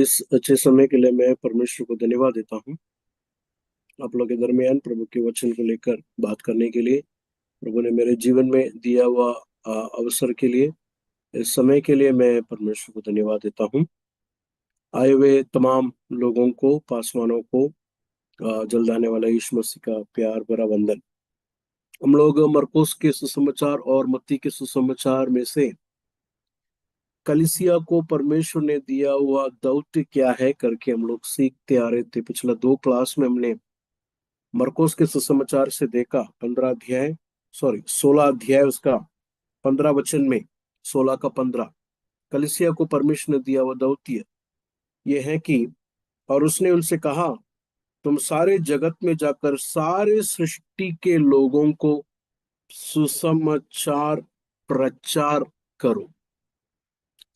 इस अच्छे समय के लिए मैं परमेश्वर को धन्यवाद देता हूँ। आप लोग के दरमियान प्रभु के वचन को लेकर बात करने के लिए, प्रभु ने मेरे जीवन में दिया हुआ अवसर के लिए, इस समय के लिए मैं परमेश्वर को धन्यवाद देता हूँ। आए हुए तमाम लोगों को, पासवानों को जल्द आने वाला यीशु मसीह का प्यार भरा वंदन। हम लोग मरकुस के सुसमाचार और मत्ती के सुसमाचार में से कलीसिया को परमेश्वर ने दिया हुआ दौत्य क्या है करके हम लोग सीखते आ रहे थे। पिछला 2 क्लास में हमने मरकुस के सुसमाचार से देखा 16 अध्याय उसका 15 वचन में, 16 का 15, कलीसिया को परमेश्वर ने दिया हुआ दौत्य ये है कि, और उसने उनसे कहा, तुम सारे जगत में जाकर सारे सृष्टि के लोगों को सुसमाचार प्रचार करो।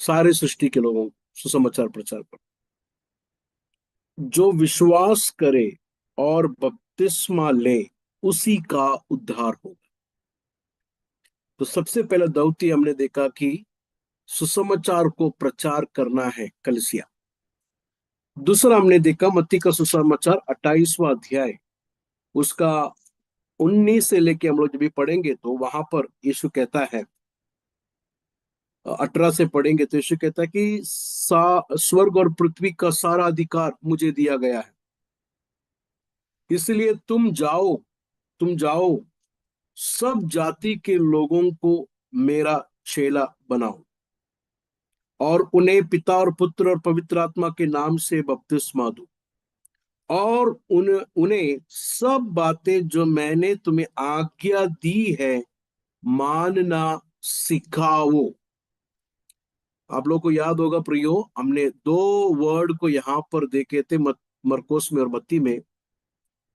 सारे सृष्टि के लोगों को सुसमाचार प्रचार करो। जो विश्वास करे और बपतिस्मा ले उसी का उद्धार होगा। तो सबसे पहला दौत्य हमने देखा कि सुसमाचार को प्रचार करना है कलीसिया। दूसरा हमने देखा मत्ती का सुसमाचार 28वां अध्याय, उसका 19 से लेके हम लोग जब भी पढ़ेंगे तो वहां पर यीशु कहता है, 18 से पढ़ेंगे तो यीशु कहता है कि स्वर्ग और पृथ्वी का सारा अधिकार मुझे दिया गया है, इसलिए तुम जाओ सब जाति के लोगों को मेरा चेला बनाओ और उन्हें पिता और पुत्र और पवित्र आत्मा के नाम से बपतिस्मा दो और उन्हें सब बातें जो मैंने तुम्हें आज्ञा दी है मानना सिखाओ। आप लोग को याद होगा प्रियो, हमने 2 वर्ड को यहां पर देखे थे मरकोस में और मत्ती में।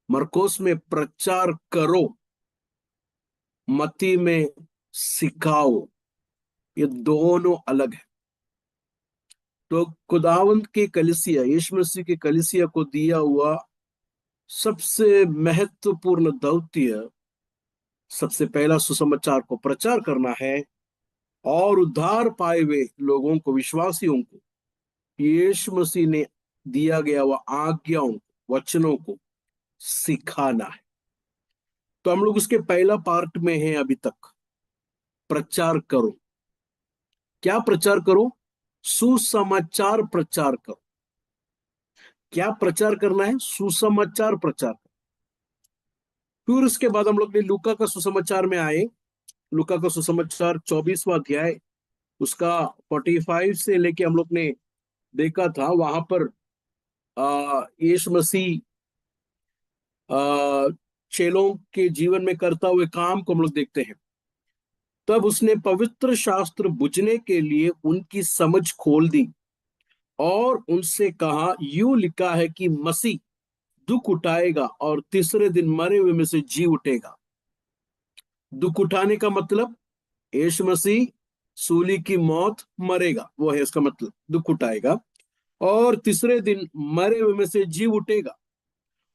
मरकोस में प्रचार करो, मत्ती में सिखाओ, ये दोनों अलग है। तो खुदावंत की कलीसिया, यीशु मसीह की कलीसिया को दिया हुआ सबसे महत्वपूर्ण दौत्य, सबसे पहला सुसमाचार को प्रचार करना है और उद्धार पाए हुए लोगों को, विश्वासियों को, यीशु मसीह ने दिया गया हुआ आज्ञाओं, वचनों को सिखाना है। तो हम लोग उसके पहला पार्ट में हैं अभी तक। प्रचार करो। क्या प्रचार करो? सुसमाचार प्रचार करो। क्या प्रचार करना है? सुसमाचार प्रचार। फिर उसके बाद हम लोग ने लूका का सुसमाचार में आए। लूका का सुसमाचार 24वां अध्याय, उसका 45 से लेके हम लोग ने देखा था। वहां पर यीशु मसीह चेलों के जीवन में करता हुए काम को हम लोग देखते हैं। तब उसने पवित्र शास्त्र बुझने के लिए उनकी समझ खोल दी और उनसे कहा, यूं लिखा है कि मसीह दुख उठाएगा और तीसरे दिन मरे हुए में से जी उठेगा। दुख उठाने का मतलब यीशु मसीह सूली की मौत मरेगा, वो है उसका मतलब। दुख उठाएगा और तीसरे दिन मरे हुए में से जी उठेगा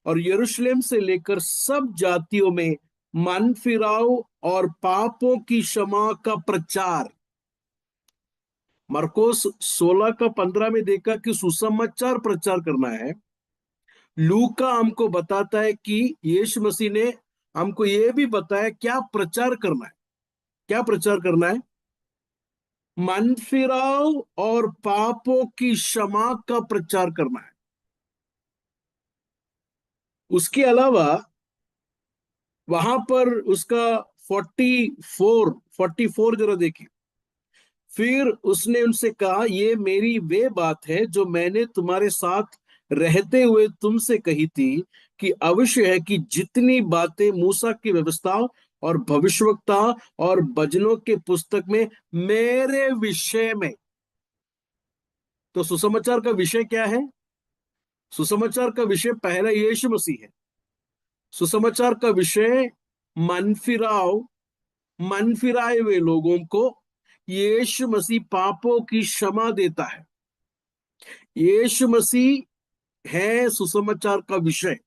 और यरूशलेम से लेकर सब जातियों में मन फिराओ और पापों की क्षमा का प्रचार। मरकोस 16 का 15 में देखा कि सुसमाचार प्रचार करना है। लूका हमको बताता है कि यीशु मसीह ने हमको यह भी बताया क्या प्रचार करना है। क्या प्रचार करना है? मन फिराओ और पापों की क्षमा का प्रचार करना है। उसके अलावा वहां पर उसका 44 जरा देखिए। फिर उसने उनसे कहा, ये मेरी वे बात है जो मैंने तुम्हारे साथ रहते हुए तुमसे कही थी कि अवश्य है कि जितनी बातें मूसा की व्यवस्था और भविष्यवक्ता और भजनों के पुस्तक में मेरे विषय में। तो सुसमाचार का विषय क्या है? सुसमाचार का विषय पहला यीशु मसीह है। सुसमाचार का विषय मन फिराओ, मन फिराए हुए लोगों को यीशु मसीह पापों की क्षमा देता है। यीशु मसीह है सुसमाचार का विषय।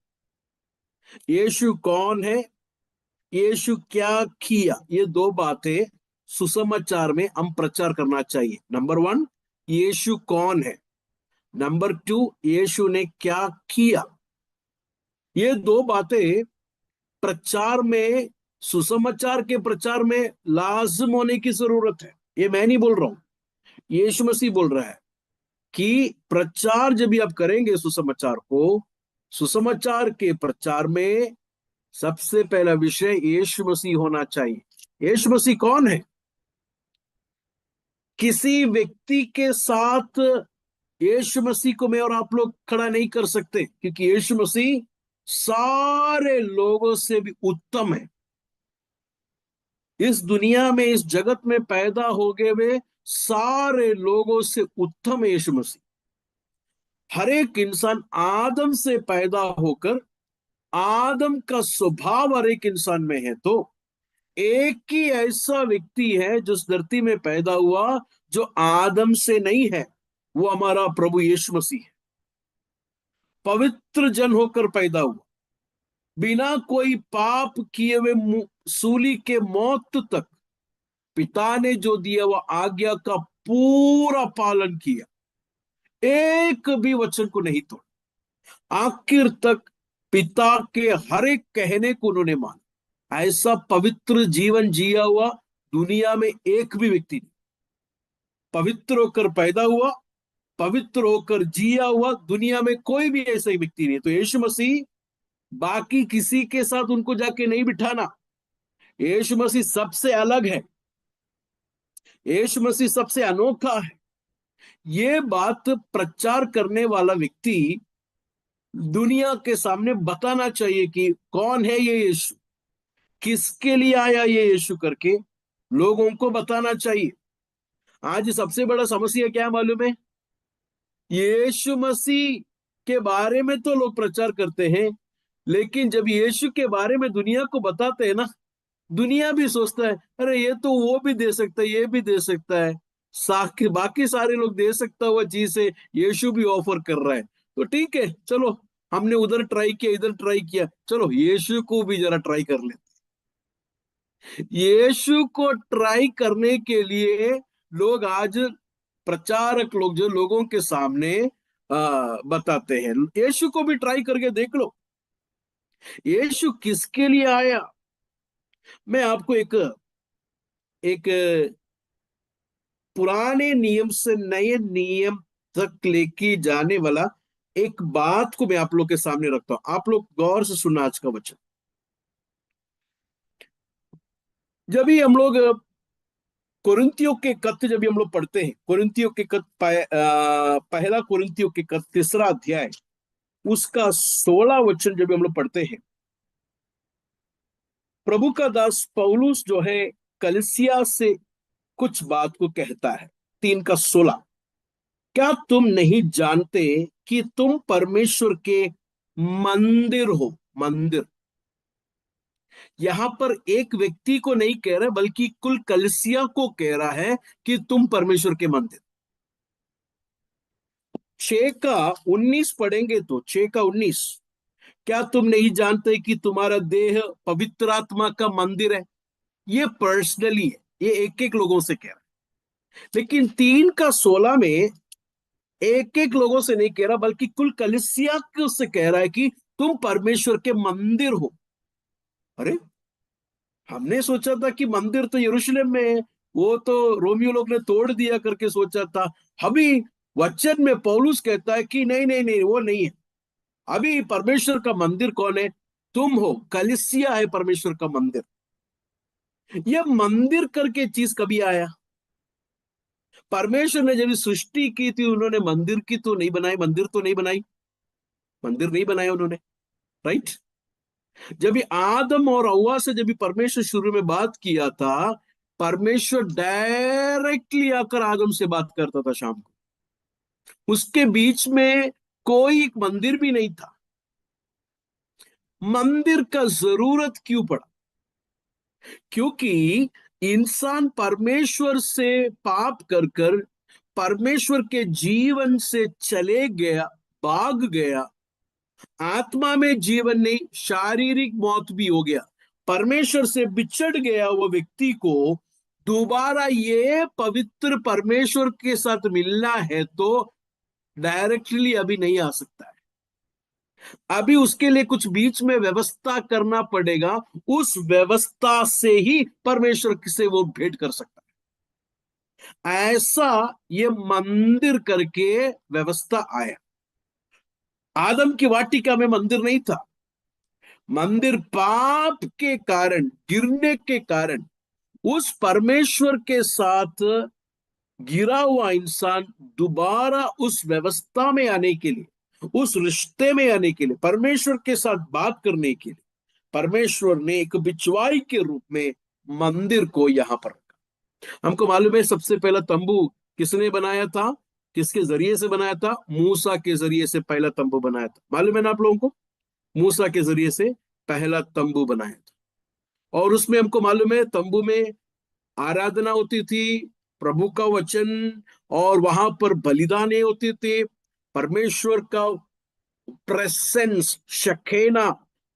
यीशु कौन है, यीशु क्या किया, ये 2 बातें सुसमाचार में हम प्रचार करना चाहिए। नंबर 1, यीशु कौन है। नंबर 2, यीशु ने क्या किया। ये दो बातें प्रचार में, सुसमाचार के प्रचार में लाजम होने की जरूरत है। ये मैं नहीं बोल रहा हूं, यीशु मसीह बोल रहा है कि प्रचार जब भी आप करेंगे सुसमाचार को, सुसमाचार के प्रचार में सबसे पहला विषय यीशु मसीह होना चाहिए। यीशु मसीह कौन है? किसी व्यक्ति के साथ यीशु मसीह को मैं और आप लोग खड़ा नहीं कर सकते, क्योंकि यीशु मसीह सारे लोगों से भी उत्तम है। इस दुनिया में, इस जगत में पैदा हो गए वे सारे लोगों से उत्तम है यीशु मसीह। हर एक इंसान आदम से पैदा होकर, आदम का स्वभाव हर एक इंसान में है, तो एक ही ऐसा व्यक्ति है जो इस धरती में पैदा हुआ जो आदम से नहीं है, वो हमारा प्रभु यीशु मसीह है। पवित्र जन होकर पैदा हुआ, बिना कोई पाप किए हुए सूली के मौत तक पिता ने जो दिया वह आज्ञा का पूरा पालन किया, एक भी वचन को नहीं तोड़ा, आखिर तक पिता के हर एक कहने को उन्होंने माना। ऐसा पवित्र जीवन जिया हुआ दुनिया में एक भी व्यक्ति नहीं। पवित्र होकर पैदा हुआ, पवित्र होकर जिया हुआ दुनिया में कोई भी ऐसा ही व्यक्ति नहीं। तो यीशु मसीह, बाकी किसी के साथ उनको जाके नहीं बिठाना। यीशु मसीह सबसे अलग है, यीशु मसीह सबसे अनोखा है। ये बात प्रचार करने वाला व्यक्ति दुनिया के सामने बताना चाहिए कि कौन है ये यीशु, किसके लिए आया ये यीशु करके लोगों को बताना चाहिए। आज सबसे बड़ा समस्या क्या मालूम है? यीशु मसीह के बारे में तो लोग प्रचार करते हैं, लेकिन जब यीशु के बारे में दुनिया को बताते हैं ना, दुनिया भी सोचता है अरे ये तो वो भी दे सकता है, ये भी दे सकता है, बाकी सारे लोग दे सकता हुआ चीज से यीशु भी ऑफर कर रहा है, तो ठीक है चलो, हमने उधर ट्राई किया, इधर ट्राई किया, चलो यीशु को भी जरा ट्राई कर लेते। यीशु को ट्राई करने के लिए लोग आज, प्रचारक लोग जो लोगों के सामने बताते हैं, यीशु को भी ट्राई करके देख लो। यीशु किसके लिए आया? मैं आपको एक एक पुराने नियम से नए नियम तक लेके जाने वाला एक बात को मैं आप लोग के सामने रखता हूं। आप लोग गौर से सुनना आज का वचन। जब भी हम लोग कुरिन्थियों के खत जब भी हम लोग पढ़ते हैं, कुरिन्थियों के खत पहला कुरिन्थियों के खत 3 अध्याय उसका 16 वचन जब भी हम लोग पढ़ते हैं, प्रभु का दास पौलुस जो है कलीसिया से कुछ बात को कहता है। 3 का 16, क्या तुम नहीं जानते कि तुम परमेश्वर के मंदिर हो? मंदिर यहां पर एक व्यक्ति को नहीं कह रहा, बल्कि कुल कलीसिया को कह रहा है कि तुम परमेश्वर के मंदिर। 6 का 19 पढ़ेंगे तो 6 का 19, क्या तुम नहीं जानते कि तुम्हारा देह पवित्र आत्मा का मंदिर है? ये पर्सनली है, ये एक एक लोगों से कह रहा है। लेकिन 3 का 16 में एक एक लोगों से नहीं कह रहा, बल्कि कुल कलीसिया को से कह रहा है कि तुम परमेश्वर के मंदिर हो। अरे, हमने सोचा था कि मंदिर तो यरूशलेम में है, वो तो रोमियो लोग ने तोड़ दिया करके सोचा था। अभी वचन में पौलुस कहता है कि नहीं नहीं नहीं, वो नहीं है। अभी परमेश्वर का मंदिर कौन है? तुम हो, कलीसिया है परमेश्वर का मंदिर। यह मंदिर करके चीज कभी आया? परमेश्वर ने जब सृष्टि की थी, उन्होंने मंदिर की तो नहीं बनाई, मंदिर तो नहीं बनाई, मंदिर नहीं बनाया उन्होंने, राइट? जब भी आदम और हव्वा से जब भी परमेश्वर शुरू में बात किया था, परमेश्वर डायरेक्टली आकर आदम से बात करता था शाम को। उसके बीच में कोई मंदिर भी नहीं था। मंदिर का जरूरत क्यों पड़ा? क्योंकि इंसान परमेश्वर से पाप कर कर परमेश्वर के जीवन से चले गया, भाग गया। आत्मा में जीवन नहीं, शारीरिक मौत भी हो गया। परमेश्वर से बिछड़ गया वो व्यक्ति को दोबारा ये पवित्र परमेश्वर के साथ मिलना है तो डायरेक्टली अभी नहीं आ सकता है। अभी उसके लिए कुछ बीच में व्यवस्था करना पड़ेगा। उस व्यवस्था से ही परमेश्वर से वो भेंट कर सकता है। ऐसा ये मंदिर करके व्यवस्था आया। आदम की वाटिका में मंदिर नहीं था। मंदिर पाप के कारण, गिरने के कारण, उस परमेश्वर के साथ गिरा हुआ इंसान दोबारा उस व्यवस्था में आने के लिए, उस रिश्ते में आने के लिए, परमेश्वर के साथ बात करने के लिए परमेश्वर ने एक बिचवाई के रूप में मंदिर को यहां पर रखा। हमको मालूम है सबसे पहला तंबू किसने बनाया था, किसके जरिए से बनाया था? मूसा के जरिए से पहला तंबू बनाया था। मालूम है ना आप लोगों को? मूसा के जरिए से पहला तंबू बनाया था। और उसमें हमको मालूम है तंबू में आराधना होती थी, प्रभु का वचन, और वहां पर बलिदानें होती थे। परमेश्वर का प्रेसेंस, शखेना,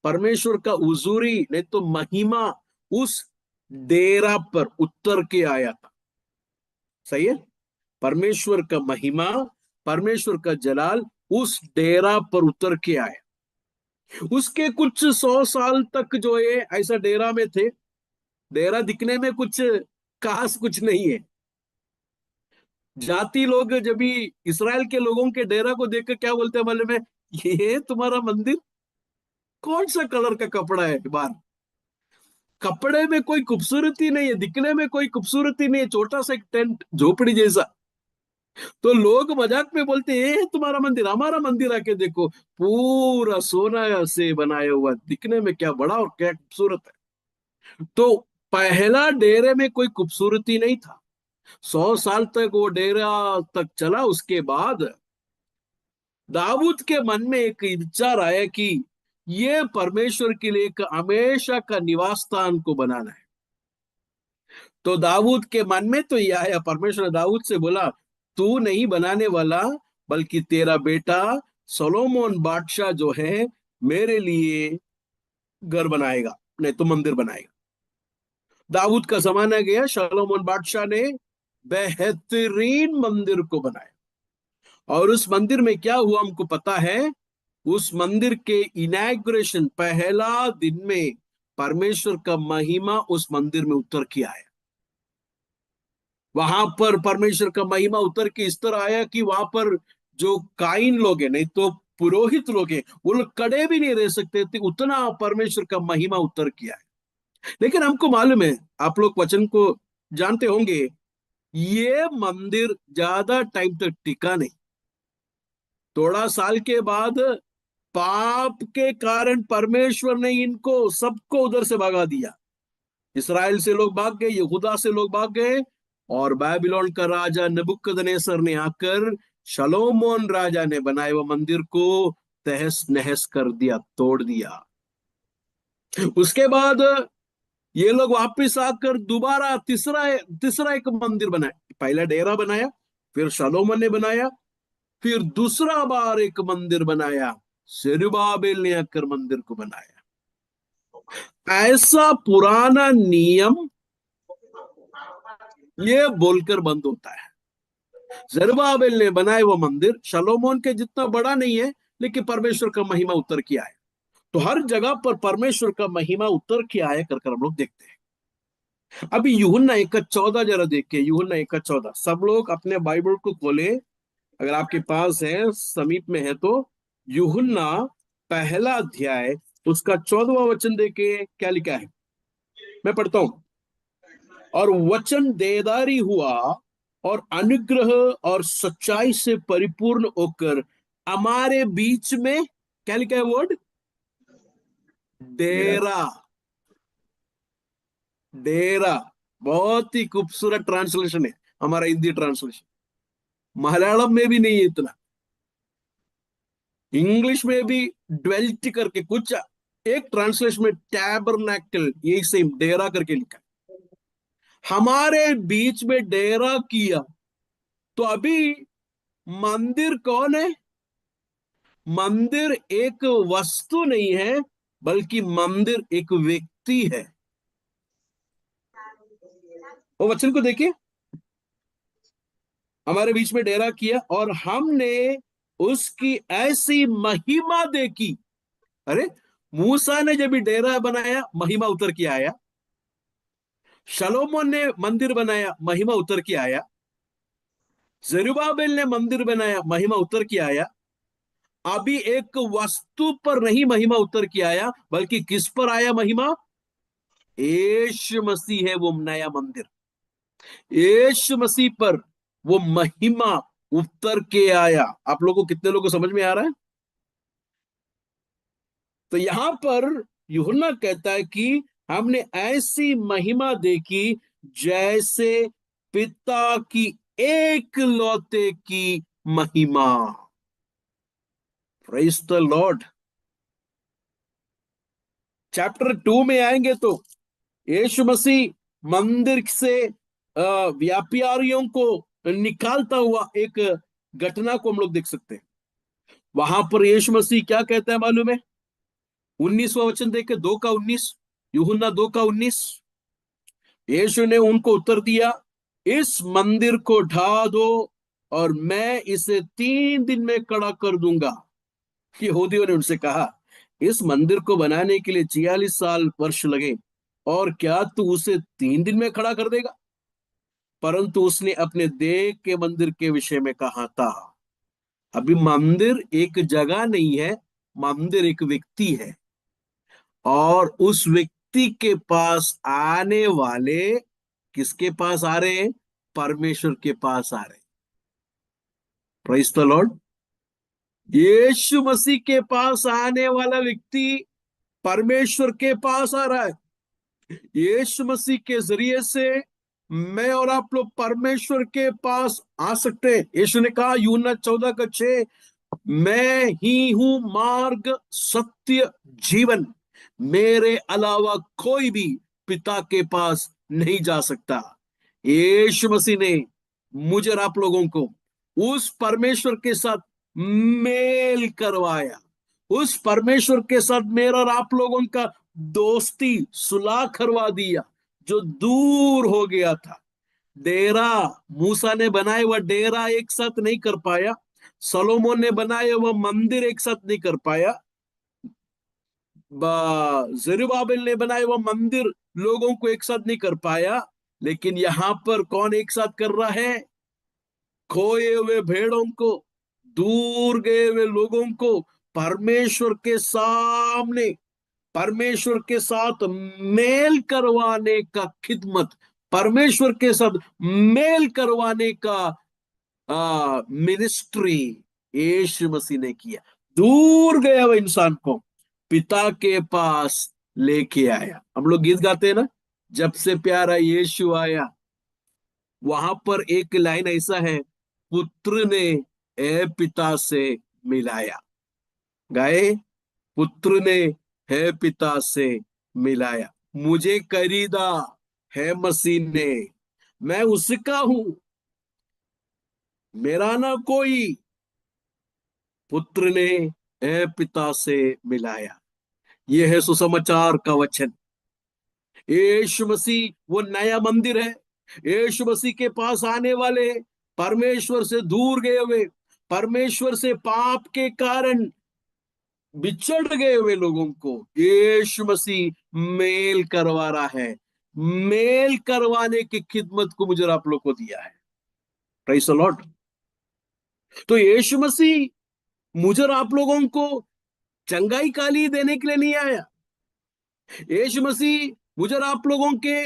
परमेश्वर का हुजूरी नहीं तो महिमा उस डेरा पर उतर के आया था। सही है? परमेश्वर का महिमा, परमेश्वर का जलाल उस डेरा पर उतर के आया। उसके कुछ 100 साल तक जो है ऐसा डेरा में थे। डेरा दिखने में कुछ खास कुछ नहीं है। जाति लोग जब भी इसराइल के लोगों के डेरा को देखकर क्या बोलते हैं मालूम है? ये तुम्हारा मंदिर कौन सा कलर का कपड़ा है बाहर? कपड़े में कोई खूबसूरती नहीं है, दिखने में कोई खूबसूरती नहीं है, छोटा सा एक टेंट, झोपड़ी जैसा। तो लोग मजाक में बोलते हैं ये तुम्हारा मंदिर, हमारा मंदिर आके देखो, पूरा सोना से बनाया हुआ, दिखने में क्या बड़ा और क्या खूबसूरत है। तो पहला डेरे में कोई खूबसूरती नहीं था। 100 साल तक वो डेरा तक चला। उसके बाद दाऊद के मन में एक विचार आया कि ये परमेश्वर के लिए एक हमेशा का निवास स्थान को बनाना है। तो दाऊद के मन में तो यह आया, परमेश्वर ने दाऊद से बोला तू नहीं बनाने वाला, बल्कि तेरा बेटा सोलोमोन बादशाह जो है मेरे लिए घर बनाएगा, नहीं तो मंदिर बनाएगा। दाऊद का जमाना गया, सोलोमोन बादशाह ने बेहतरीन मंदिर को बनाया। और उस मंदिर में क्या हुआ हमको पता है। उस मंदिर के इनॉग्रेशन पहला दिन में परमेश्वर का महिमा उस मंदिर में उतर के आया। वहां पर परमेश्वर का महिमा उतर के इस तरह आया कि वहां पर जो काइन लोग हैं, नहीं तो पुरोहित लोग हैं, वो लोग कड़े भी नहीं रह सकते थे, उतना परमेश्वर का महिमा उतर के आया। लेकिन हमको मालूम है, आप लोग वचन को जानते होंगे, ये मंदिर ज्यादा टाइम तक टिका नहीं। थोड़ा साल के बाद पाप के कारण परमेश्वर ने इनको सबको उधर से भगा दिया। इसराइल से लोग भाग गए, यहूदा से लोग भाग गए, और बाबिलोन का राजा नबुकदनेसर ने आकर शलोमोन राजा ने बनाए हुए मंदिर को तहस नहस कर दिया, तोड़ दिया। उसके बाद ये लोग वापिस आकर दोबारा तीसरा तीसरा एक मंदिर बनाया। पहला डेरा बनाया, फिर शलोमोन ने बनाया, फिर दूसरा बार एक मंदिर बनाया, सेरुबाबेल ने आकर मंदिर को बनाया। ऐसा पुराना नियम ये बोलकर बंद होता है। जरुब्बाबेल ने बनाया वो मंदिर शलोमोन के जितना बड़ा नहीं है, लेकिन परमेश्वर का महिमा उतर के आया। तो हर जगह पर परमेश्वर का महिमा उतर के आया कर हम लोग देखते हैं। अभी यूहन्ना 1:14 जरा देखिए, यूहन्ना 1:14। सब लोग अपने बाइबल को खोले, अगर आपके पास है, समीप में है तो। यूहन्ना पहला अध्याय उसका 14वां वचन देखे क्या लिखा है। मैं पढ़ता हूं। और वचन देदारी हुआ और अनुग्रह और सच्चाई से परिपूर्ण होकर हमारे बीच में, क्या लिखा है वर्ड? डेरा। डेरा। डेरा बहुत ही खूबसूरत ट्रांसलेशन है, हमारा हिंदी ट्रांसलेशन। मलयालम में भी नहीं है इतना। इंग्लिश में भी ड्वेल्ट करके कुछ, एक ट्रांसलेशन में टैबरनैकल, यही सेम डेरा करके लिखा है। हमारे बीच में डेरा किया। तो अभी मंदिर कौन है? मंदिर एक वस्तु नहीं है, बल्कि मंदिर एक व्यक्ति है। वो वचन को देखिए, हमारे बीच में डेरा किया और हमने उसकी ऐसी महिमा देखी। अरे, मूसा ने जब भी डेरा बनाया, महिमा उतर के आया। शलोमोन ने मंदिर बनाया, महिमा उतर के आया। जरुब्बाबेल ने मंदिर बनाया, महिमा उतर के आया। अभी एक वस्तु पर नहीं महिमा उतर के आया, बल्कि किस पर आया महिमा? यीशु मसीह है वो नया मंदिर। यीशु मसीह पर वो महिमा उतर के आया। आप लोगों को, कितने लोगों को समझ में आ रहा है? तो यहां पर यूहन्ना कहता है कि हमने ऐसी महिमा देखी जैसे पिता की एक लौते की महिमा। Praise the Lord. चैप्टर 2 में आएंगे तो यीशु मसीह मंदिर से व्यापारियों को निकालता हुआ एक घटना को हम लोग देख सकते हैं। वहां पर यीशु मसीह क्या कहता है मालूम है? 19वां वचन देखे, 2 का 19, यूहन्ना 2 का 19। यीशु ने उनको उत्तर दिया, इस मंदिर को ढा दो और मैं इसे 3 दिन में खड़ा कर दूंगा। यहूदियों ने उनसे कहा, इस मंदिर को बनाने के लिए 46 साल वर्ष लगे, और क्या तू उसे 3 दिन में खड़ा कर देगा? परंतु उसने अपने देह के मंदिर के विषय में कहा था। अभी मंदिर एक जगह नहीं है, मंदिर एक व्यक्ति है। और उस व्यक्ति के पास आने वाले, किसके पास आ रहे हैं? परमेश्वर के पास आ रहे हैं। Praise the Lord. यीशु मसीह के पास आने वाला व्यक्ति परमेश्वर के पास आ रहा है। यीशु मसीह के जरिए से मैं और आप लोग परमेश्वर के पास आ सकते हैं। यीशु ने कहा यूहन्ना 14 का 6, मैं ही हूं मार्ग, सत्य, जीवन। मेरे अलावा कोई भी पिता के पास नहीं जा सकता। यीशु मसीह ने मुझे और आप लोगों को उस परमेश्वर के साथ मेल करवाया। उस परमेश्वर के साथ मेरा और आप लोगों का दोस्ती सुलह करवा दिया, जो दूर हो गया था। डेरा मूसा ने बनाया हुआ डेरा एक साथ नहीं कर पाया, सलोमोन ने बनाया हुआ मंदिर एक साथ नहीं कर पाया, जरुब्बाबेल ने बनाया हुआ मंदिर लोगों को एक साथ नहीं कर पाया। लेकिन यहां पर कौन एक साथ कर रहा है? खोए हुए भेड़ों को, दूर गए हुए लोगों को परमेश्वर के सामने, परमेश्वर के साथ मेल करवाने का खिदमत, परमेश्वर के साथ मेल करवाने का मिनिस्ट्री यीशु मसीह ने किया। दूर गए हुए इंसान को पिता के पास लेके आया। हम लोग गीत गाते हैं ना, जब से प्यारा यीशु आया। वहां पर एक लाइन ऐसा है, पुत्र ने ए पिता से मिलाया। गाए, पुत्र ने है पिता से मिलाया, मुझे खरीदा है मसीह ने, मैं उसका हूं, मेरा ना कोई। पुत्र ने है पिता से मिलाया। यह है सुसमाचार का वचन। यीशु मसीह वो नया मंदिर है। यीशु मसीह के पास आने वाले परमेश्वर से दूर गए हुए, परमेश्वर से पाप के कारण बिछड़ गए हुए लोगों को यीशु मसीह मेल करवा रहा है। मेल करवाने की खिदमत को मुझे आप लोग को दिया है। Praise the Lord. तो यीशु मसीह मुझे और आप लोगों को चंगाई काली देने के लिए नहीं आया। यीशु मसीह मुझे और आप लोगों के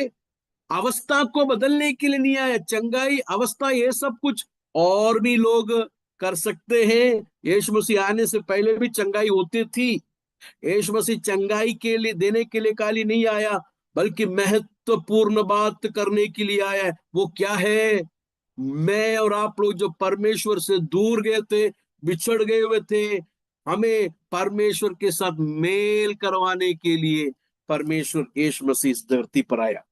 अवस्था को बदलने के लिए नहीं आया। चंगाई, अवस्था, ये सब कुछ और भी लोग कर सकते हैं। यीशु मसीह आने से पहले भी चंगाई होती थी। यीशु मसीह चंगाई के लिए देने के लिए काली नहीं आया, बल्कि महत्वपूर्ण बात करने के लिए आया है। वो क्या है? मैं और आप लोग जो परमेश्वर से दूर गए थे, बिछड़ गए हुए थे, हमें परमेश्वर के साथ मेल करवाने के लिए परमेश्वर यीशु मसीह इस धरती पर आया।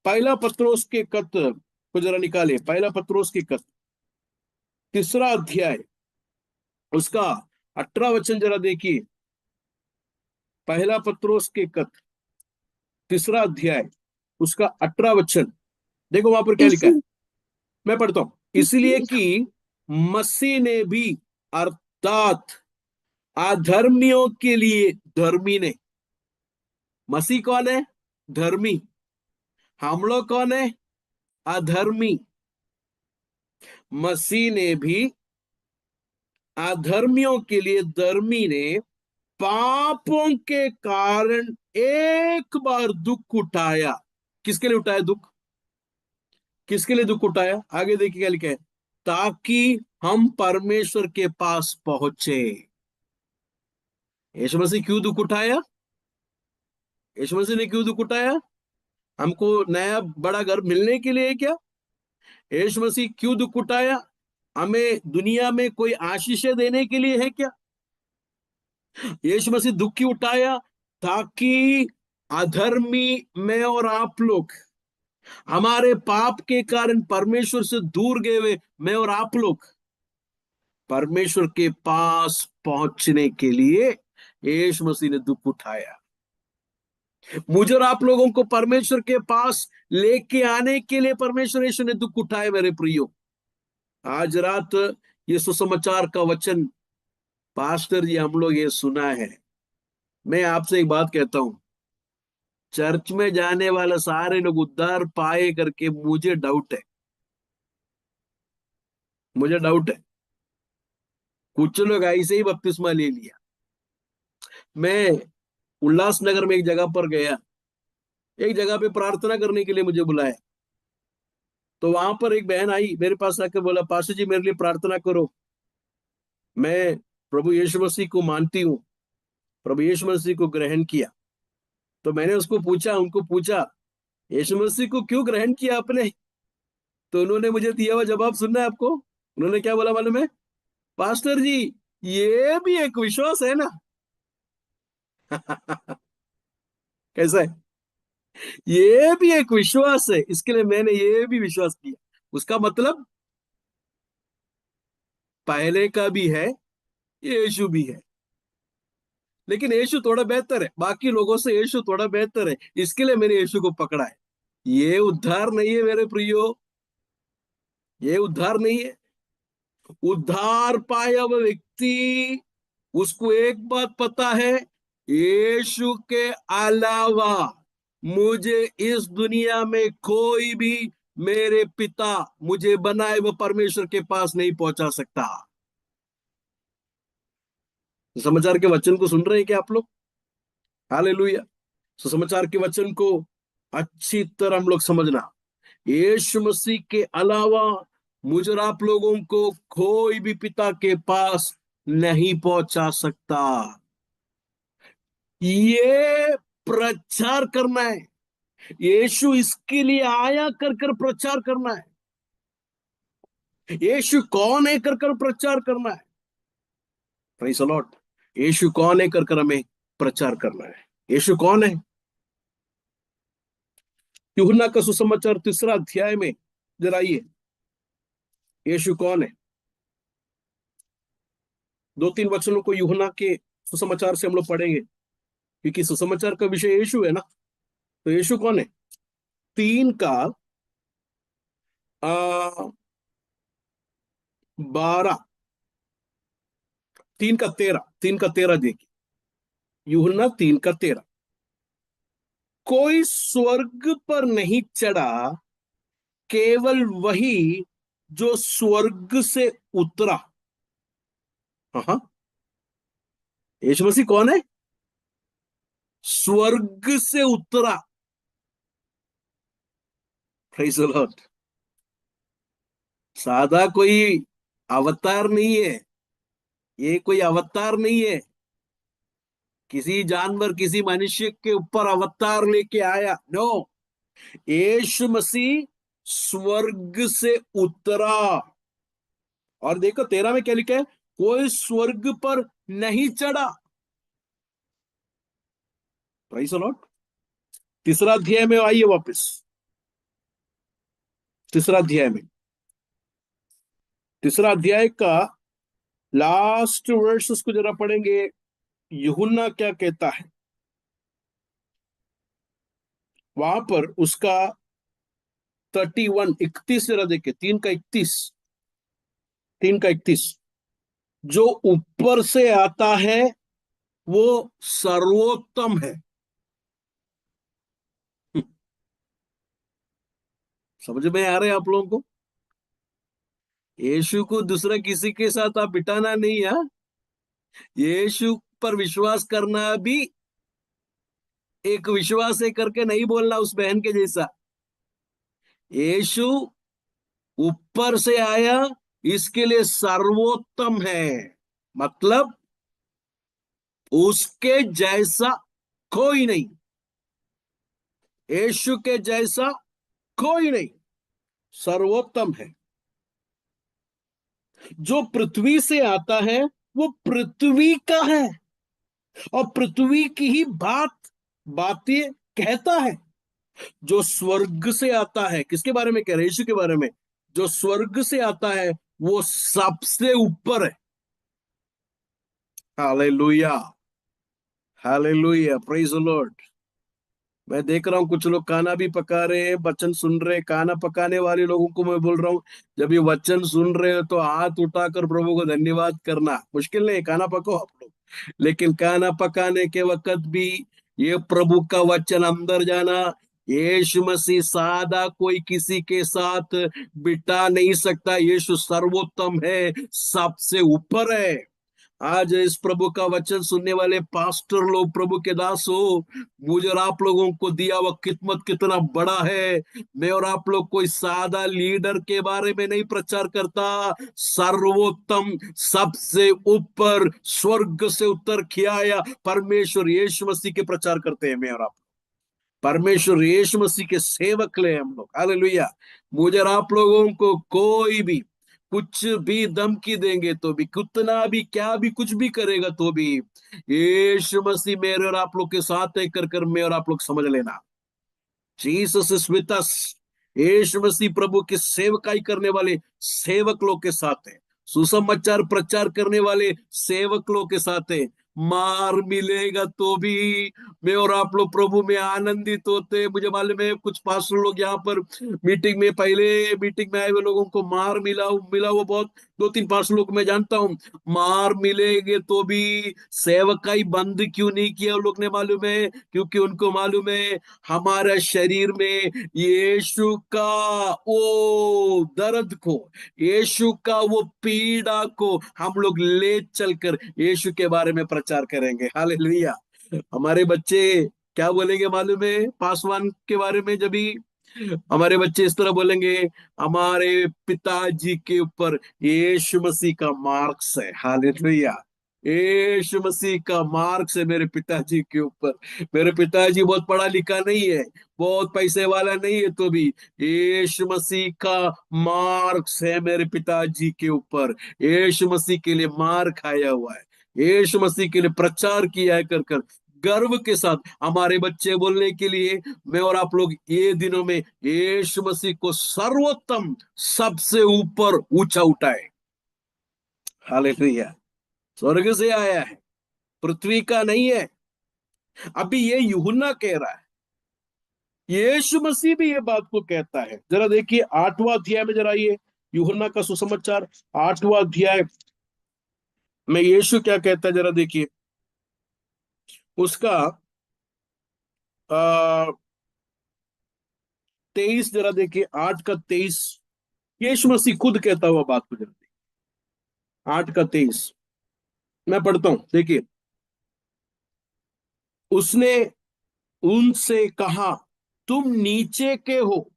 पहला पत्रोस के पत्र को जरा निकाले। पहला पत्रोस के पत्र 3 अध्याय, उसका 18 वचन जरा देखिए। पहला पत्रोस के पत्र 3 अध्याय, उसका 18 वचन देखो, वहां पर क्या लिखा है। इसी मैं पढ़ता हूं। इसलिए कि मसीह ने भी तात अधर्मियों के लिए धर्मी ने। मसीह कौन है? धर्मी। हम लोग कौन है? अधर्मी। मसीह ने भी अधर्मियों के लिए धर्मी ने पापों के कारण एक बार दुख उठाया। किसके लिए उठाया दुख? किसके लिए दुख उठाया? आगे देखिए क्या लिखा है, ताकि हम परमेश्वर के पास पहुंचे। यीशु मसीह क्यों दुख उठाया? यीशु मसीह ने क्यों दुख उठाया? हमको नया बड़ा घर मिलने के लिए है क्या? यीशु मसीह क्यों दुख उठाया? हमें दुनिया में कोई आशीषें देने के लिए है क्या? यीशु मसीह दुख क्यों उठाया? ताकि अधर्मी मैं और आप लोग, हमारे पाप के कारण परमेश्वर से दूर गए हुए मैं और आप लोग, परमेश्वर के पास पहुंचने के लिए यीशु मसीह ने दुख उठाया। मुझे और आप लोगों को परमेश्वर के पास लेके आने के लिए परमेश्वर यीशु ने दुख उठाए। मेरे प्रियो, आज रात ये सुसमाचार का वचन पास्टर जी हम लोग ये सुना है। मैं आपसे एक बात कहता हूं, चर्च में जाने वाले सारे लोग उद्धार पाए करके मुझे डाउट है। मुझे डाउट है। कुछ लोग ऐसे ही बपतिस्मा ले लिया। मैं उल्लासनगर में एक जगह पर गया, एक जगह पे प्रार्थना करने के लिए मुझे बुलाया। तो वहां पर एक बहन आई मेरे पास आकर बोला, पास्टर जी मेरे लिए प्रार्थना करो, मैं प्रभु यीशु मसीह को मानती हूँ, प्रभु यीशु मसीह को ग्रहण किया। तो मैंने उनको पूछा यीशु मसीह को क्यों ग्रहण किया आपने? तो उन्होंने मुझे दिया हुआ जवाब सुनना है आपको। उन्होंने क्या बोला मालूम है? पास्टर जी ये भी एक विश्वास है ना। कैसा है? ये भी एक विश्वास है, इसके लिए मैंने ये भी विश्वास किया। उसका मतलब पहले का भी है, यीशु भी है, लेकिन यीशु थोड़ा बेहतर है, बाकी लोगों से यीशु थोड़ा बेहतर है, इसके लिए मैंने यीशु को पकड़ा है। ये उद्धार नहीं है मेरे प्रियो, ये उद्धार नहीं है। उद्धार पाया हुआ व्यक्ति, उसको एक बात पता है, यीशु के अलावा मुझे इस दुनिया में कोई भी मेरे पिता मुझे बनाए वो परमेश्वर के पास नहीं पहुंचा सकता। समाचार के वचन को सुन रहे हैं क्या आप लोग? हालेलुया। सुसमाचार के वचन को अच्छी तरह हम लोग समझना, यीशु मसीह के अलावा मुझे और आप लोगों को कोई भी पिता के पास नहीं पहुंचा सकता। ये प्रचार करना है। यीशु इसके लिए आया कर कर प्रचार करना है। यीशु कौन है कर कर प्रचार करना है। Praise the Lord. यीशु कौन है कर कर हमें प्रचार करना है। यीशु कौन है? यूहन्ना का सुसमाचार 3 अध्याय में जरा आइए, यीशु कौन है? 2-3 वचनों को यूहन्ना के सुसमाचार से हम लोग पढ़ेंगे, क्योंकि सुसमाचार का विषय यीशु है ना। तो यीशु कौन है? 3 का 12, 3 का 13 देखिए। यूहन्ना 3 का 13, कोई स्वर्ग पर नहीं चढ़ा, केवल वही जो स्वर्ग से उतरा। हाँ, यीशु मसीह कौन है? स्वर्ग से उतरा। Praise the Lord. सादा कोई अवतार नहीं है, ये कोई अवतार नहीं है किसी जानवर किसी मनुष्य के ऊपर अवतार लेके आया, नो। यीशु मसीह स्वर्ग से उतरा। और देखो 13 में क्या लिखा है, कोई स्वर्ग पर नहीं चढ़ा। Praise the Lord. 3 अध्याय में आइए वापस। 3 अध्याय में, 3 अध्याय का लास्ट वर्स उसको जरा पढ़ेंगे, यूहन्ना क्या कहता है वहां पर उसका 31, 31 जरा देखे। 3 का 31, 3 का 31। जो ऊपर से आता है वो सर्वोत्तम है। समझ में आ रहे हैं आप लोगों को? यीशु को दूसरा किसी के साथ आप बिठाना नहीं है। यीशु पर विश्वास करना भी एक विश्वास है करके नहीं बोलना उस बहन के जैसा। यीशु ऊपर से आया, इसके लिए सर्वोत्तम है। मतलब उसके जैसा कोई नहीं, यीशु के जैसा कोई नहीं, सर्वोत्तम है। जो पृथ्वी से आता है वो पृथ्वी का है और पृथ्वी की ही बातें कहता है। जो स्वर्ग से आता है, किसके बारे में कह रहे हैं? यीशु के बारे में। जो स्वर्ग से आता है वो सबसे ऊपर है। Hallelujah, hallelujah, praise the Lord. मैं देख रहा हूँ कुछ लोग खाना भी पका रहे हैं, वचन सुन रहे हैं। खाना पकाने वाले लोगों को मैं बोल रहा हूँ, जब ये वचन सुन रहे हो तो हाथ उठाकर प्रभु को धन्यवाद करना। मुश्किल नहीं, खाना पको आप लोग, लेकिन खाना पकाने के वक्त भी ये प्रभु का वचन अंदर जाना। यीशु मसीह सादा कोई किसी के साथ बिठा नहीं सकता। यीशु सर्वोत्तम है, सबसे ऊपर है। आज इस प्रभु का वचन सुनने वाले पास्टर लोग, प्रभु के दास हो, मुझे और आप लोगों को दिया हुआ कितमत कितना बड़ा है। मैं और आप लोग कोई सादा लीडर के बारे में नहीं प्रचार करता, सर्वोत्तम, सबसे ऊपर, स्वर्ग से उतर किया आया परमेश्वर यीशु मसीह के प्रचार करते हैं। मैं और आप परमेश्वर यीशु मसीह के सेवक ले हम लोग। हालेलुया। मुझे और आप लोगों को कोई भी कुछ भी धमकी देंगे तो भी, कितना भी क्या भी कुछ भी करेगा तो भी, यीशु मसीह मेरे और आप लोग के साथ है कर मैं और आप लोग समझ लेना। Jesus is with us. यीशु मसीह प्रभु की सेवकाई करने वाले सेवक लोग के साथ है। सुसमाचार प्रचार करने वाले सेवक लोग के साथ है। मार मिलेगा तो भी मैं और आप लोग प्रभु में आनंदित होते। मुझे मालूम है कुछ पास्टर लोग यहाँ पर मीटिंग में, पहले मीटिंग में आए हुए लोगों को मार मिला मिला वो बहुत, दो तीन पास्टर लोग मैं जानता हूँ। मार मिलेंगे तो भी सेवकाई बंद क्यों नहीं किया उन लोग ने? मालूम है, क्योंकि उनको मालूम है हमारे शरीर में यीशु का वो दर्द को, यीशु का वो पीड़ा को हम लोग ले चलकर यीशु के बारे में प्रचार करेंगे। हालेलुया। हमारे बच्चे क्या बोलेंगे मालूम है पासवान के बारे में? जब भी हमारे बच्चे इस तरह बोलेंगे, हमारे पिताजी के ऊपर यीशु मसीह का मार्क्स है। हालेलुया। यीशु मसीह का मार्क्स है मेरे पिताजी के ऊपर। मेरे पिताजी बहुत पढ़ा लिखा नहीं है, बहुत पैसे वाला नहीं है, तो भी यीशु मसीह का मार्क्स है मेरे पिताजी के ऊपर। यीशु मसीह के लिए मार खाया हुआ है, यीशु मसीह के लिए प्रचार किया है कर कर गर्व के साथ हमारे बच्चे बोलने के लिए। मैं और आप लोग ये दिनों में यीशु मसीह को सर्वोत्तम, सबसे ऊपर ऊंचा उठाए। हालेलुया। स्वर्ग से आया है, पृथ्वी का नहीं है। अभी ये यूहन्ना कह रहा है, यीशु मसीह भी ये बात को कहता है। जरा देखिए 8वां अध्याय में, जरा ये यूहन्ना का सुसमाचार 8वां अध्याय में यीशु क्या कहता है, जरा देखिए उसका 23, जरा देखिए 8 का 23। यीशु मसीह खुद कहता हुआ बात को जरा देखिए, 8 का 23 मैं पढ़ता हूं, देखिए। उसने उनसे कहा, तुम नीचे के हो,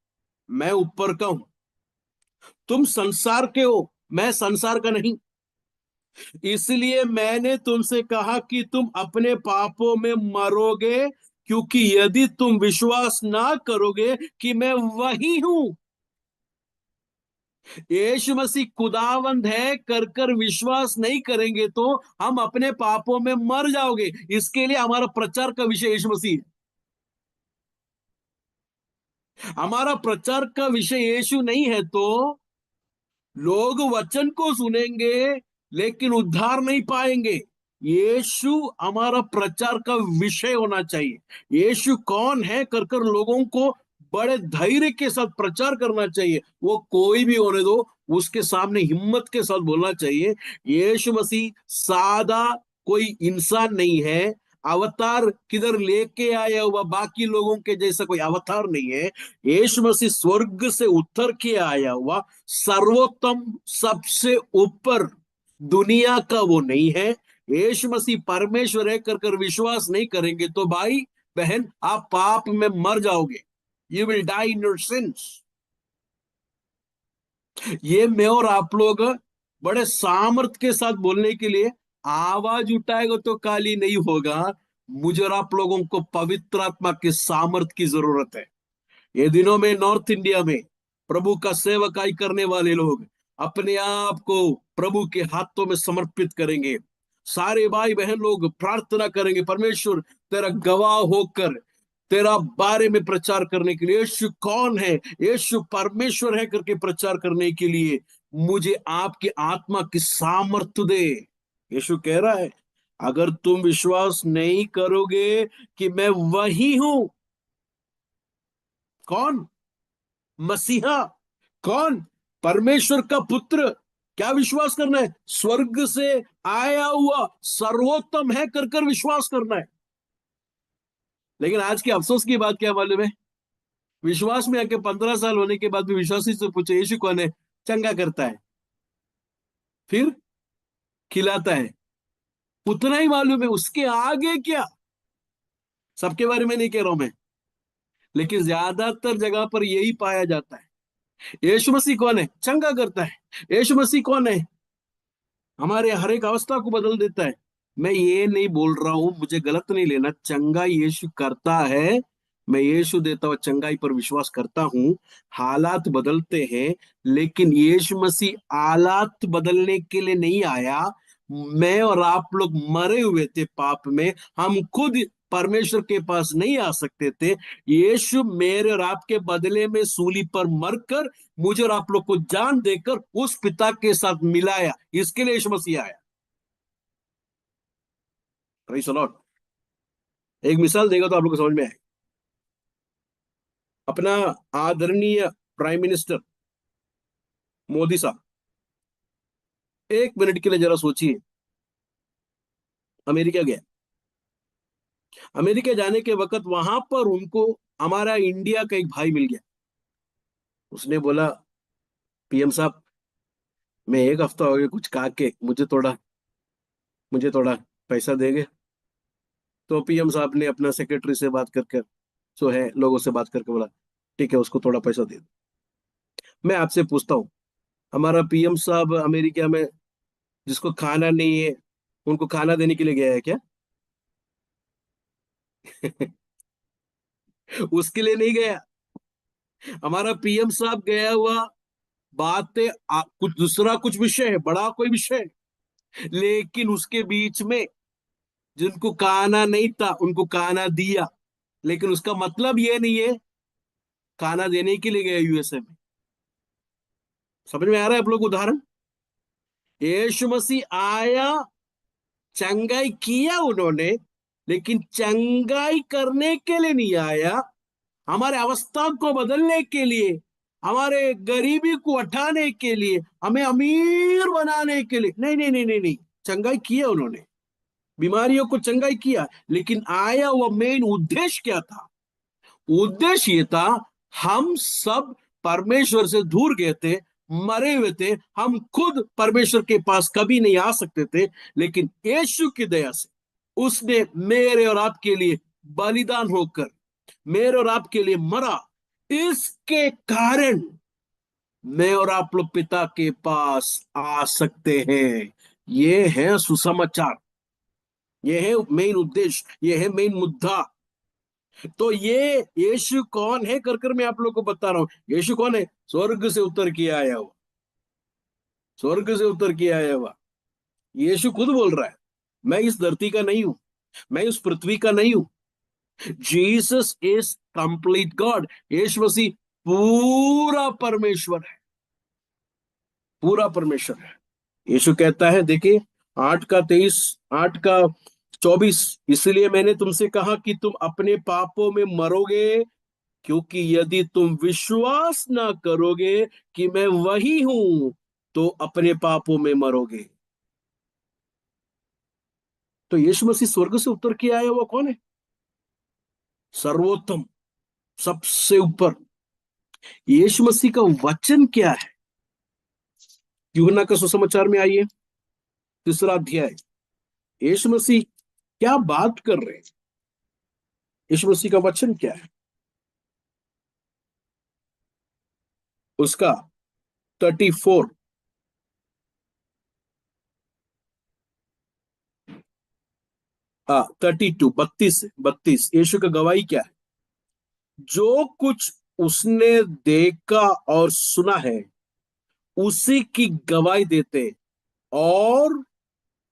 मैं ऊपर का हूं। तुम संसार के हो, मैं संसार का नहीं। इसलिए मैंने तुमसे कहा कि तुम अपने पापों में मरोगे, क्योंकि यदि तुम विश्वास ना करोगे कि मैं वही हूं, यीशु मसीह खुदावंद है कर विश्वास नहीं करेंगे तो हम अपने पापों में मर जाओगे। इसके लिए हमारा प्रचार का विषय यीशु मसीह है। हमारा प्रचार का विषय यीशु नहीं है तो लोग वचन को सुनेंगे लेकिन उद्धार नहीं पाएंगे। यीशु हमारा प्रचार का विषय होना चाहिए। यीशु कौन है कर लोगों को बड़े धैर्य के साथ प्रचार करना चाहिए। वो कोई भी होने दो, उसके सामने हिम्मत के साथ बोलना चाहिए, यीशु मसीह सादा कोई इंसान नहीं है, अवतार किधर लेके आया हुआ बाकी लोगों के जैसा कोई अवतार नहीं है। यीशु मसीह स्वर्ग से उतर के आया हुआ सर्वोत्तम, सबसे ऊपर, दुनिया का वो नहीं है। यीशु मसीह परमेश्वर है कर विश्वास नहीं करेंगे तो भाई बहन आप पाप में मर जाओगे। You will die in your sins. ये मैं और आप लोग बड़े सामर्थ के साथ बोलने के लिए आवाज उठाएगा तो काली नहीं होगा। मुझे और आप लोगों को पवित्र आत्मा के सामर्थ की जरूरत है। ये दिनों में नॉर्थ इंडिया में प्रभु का सेवकाई करने वाले लोग अपने आप को प्रभु के हाथों में समर्पित करेंगे। सारे भाई बहन लोग प्रार्थना करेंगे, परमेश्वर तेरा गवाह होकर तेरा बारे में प्रचार करने के लिए, यीशु कौन है, यीशु परमेश्वर है करके प्रचार करने के लिए मुझे आपकी आत्मा की सामर्थ्य दे। यीशु कह रहा है अगर तुम विश्वास नहीं करोगे कि मैं वही हूं। कौन? मसीहा। कौन? परमेश्वर का पुत्र। क्या विश्वास करना है? स्वर्ग से आया हुआ सर्वोत्तम है कर विश्वास करना है। लेकिन आज की अफसोस की बात क्या मालूम है? विश्वास में आके 15 साल होने के बाद भी विश्वासी से पूछे यीशु कौन है, चंगा करता है, फिर खिलाता है, उतना ही मालूम है, उसके आगे क्या? सबके बारे में नहीं कह रहा हूं मैं, लेकिन ज्यादातर जगह पर यही पाया जाता है। यीशु मसीह कौन है? चंगा करता है। यीशु मसीह कौन है? हमारे हर एक अवस्था को बदल देता है। मैं ये नहीं बोल रहा हूं, मुझे गलत नहीं लेना, चंगा यीशु करता है। मैं यीशु देता हुआ चंगाई पर विश्वास करता हूं। हालात बदलते हैं, लेकिन यीशु मसीह हालात बदलने के लिए नहीं आया। मैं और आप लोग मरे हुए थे पाप में, हम खुद परमेश्वर के पास नहीं आ सकते थे। यीशु मेरे और आपके बदले में सूली पर मरकर मुझे और आप लोग को जान देकर उस पिता के साथ मिलाया। इसके लिए यीशु मसीह आया। Praise the Lord. एक मिसाल देगा तो आप लोग को समझ में आए। अपना आदरणीय प्राइम मिनिस्टर मोदी साहब, 1 मिनट के लिए जरा सोचिए, अमेरिका गया। अमेरिका जाने के वक्त वहां पर उनको हमारा इंडिया का एक भाई मिल गया। उसने बोला पीएम साहब, मैं 1 हफ्ता हो गया कुछ खा के, मुझे थोड़ा पैसा देंगे? तो पीएम साहब ने अपना सेक्रेटरी से बात करके, जो है लोगों से बात करके बोला ठीक है उसको थोड़ा पैसा दे दो। मैं आपसे पूछता हूँ, हमारा पीएम साहब अमेरिका में जिसको खाना नहीं है उनको खाना देने के लिए गया है क्या? उसके लिए नहीं गया। हमारा पीएम साहब गया हुआ बातें कुछ दूसरा, कुछ विषय है, बड़ा कोई विषय है। लेकिन उसके बीच में जिनको खाना नहीं था उनको खाना दिया। लेकिन उसका मतलब ये नहीं है खाना देने के लिए गया यूएसए में। समझ में आ रहा है आप लोग उदाहरण? यीशु मसीह आया, चंगाई किया उन्होंने, लेकिन चंगाई करने के लिए नहीं आया, हमारे अवस्था को बदलने के लिए, हमारे गरीबी को हटाने के लिए, हमें अमीर बनाने के लिए नहीं नहीं नहीं नहीं नहीं। चंगाई किया उन्होंने, बीमारियों को चंगाई किया, लेकिन आया वो मेन उद्देश्य क्या था? उद्देश्य ये था, हम सब परमेश्वर से दूर गए थे, मरे हुए थे, हम खुद परमेश्वर के पास कभी नहीं आ सकते थे। लेकिन यीशु की दया से उसने मेरे और आपके लिए बलिदान होकर मेरे और आपके लिए मरा। इसके कारण मैं और आप लोग पिता के पास आ सकते हैं। ये है सुसमाचार, ये है मेन उद्देश्य, ये है मेन मुद्दा। तो ये यीशु कौन है कर मैं आप लोग को बता रहा हूं। यीशु कौन है? स्वर्ग से उतर के आया हुआ, स्वर्ग से उतर के आया हुआ। यीशु खुद बोल रहा है मैं इस धरती का नहीं हूं, मैं उस पृथ्वी का नहीं हूं। Jesus is complete God. यीशु मसीह पूरा परमेश्वर है, पूरा परमेश्वर है। यीशु कहता है, देखिए 8 का 23, 8 का 24, इसलिए मैंने तुमसे कहा कि तुम अपने पापों में मरोगे क्योंकि यदि तुम विश्वास ना करोगे कि मैं वही हूं, तो अपने पापों में मरोगे। तो यीशु मसीह स्वर्ग से उतर के आया वो कौन है? सर्वोत्तम, सबसे ऊपर। यीशु मसीह का वचन क्या है? यूहन्ना का सुसमाचार में आइए, 3 अध्याय। यीशु मसीह क्या बात कर रहे हैं? यीशु मसीह का वचन क्या है? उसका 34, हाँ 32, 32 यीशु का गवाही क्या है? जो कुछ उसने देखा और सुना है, उसी की गवाही देते, और